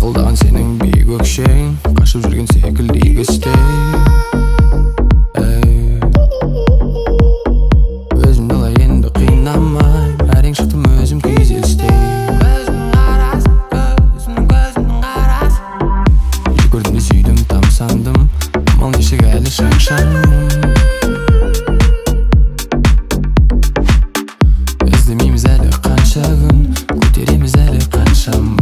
Сақылдаған сенің биік өкшең, қашып жүрген секілді егістей. Өзім олай енді қинамайм, әрең шықтым өзім күйзелістей. Жек көрдім де сүйдім, тамсандым, амал нешік әлі шаңшаным. Іздемейміз әлі қанша күн, көтереміз әлі қанша мұң.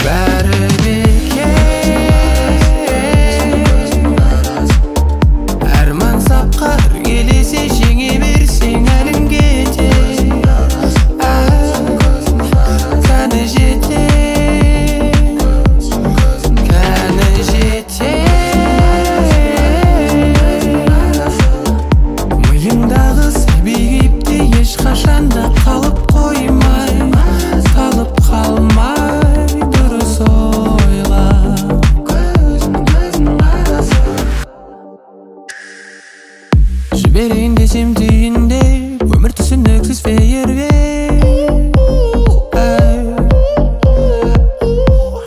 Бәрі бекер, арман сапқа іргелесе жеңе берсең әлің кетер. Кәні жетер, кәні жетер. Миыңдағы сәби кейіпте ешқашанда қалып қоймай, қалып қалмай дұрыс ойла. Жіберейін десем түйінде, өмір түсініксіз фейерверк.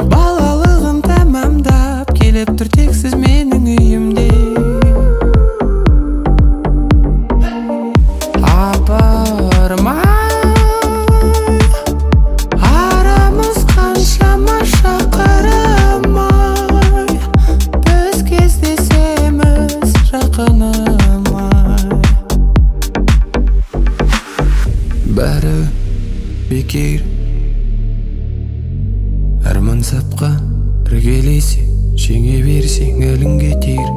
Балалығым тамамдап, келіп тұр тексіз менің үйімде. Апармай, арамыз қаншама шақырмай, біз кездесеміз жақынымай. Бәрі бекер, арман сапқа іргелесе жеңе берсең әлің кетер.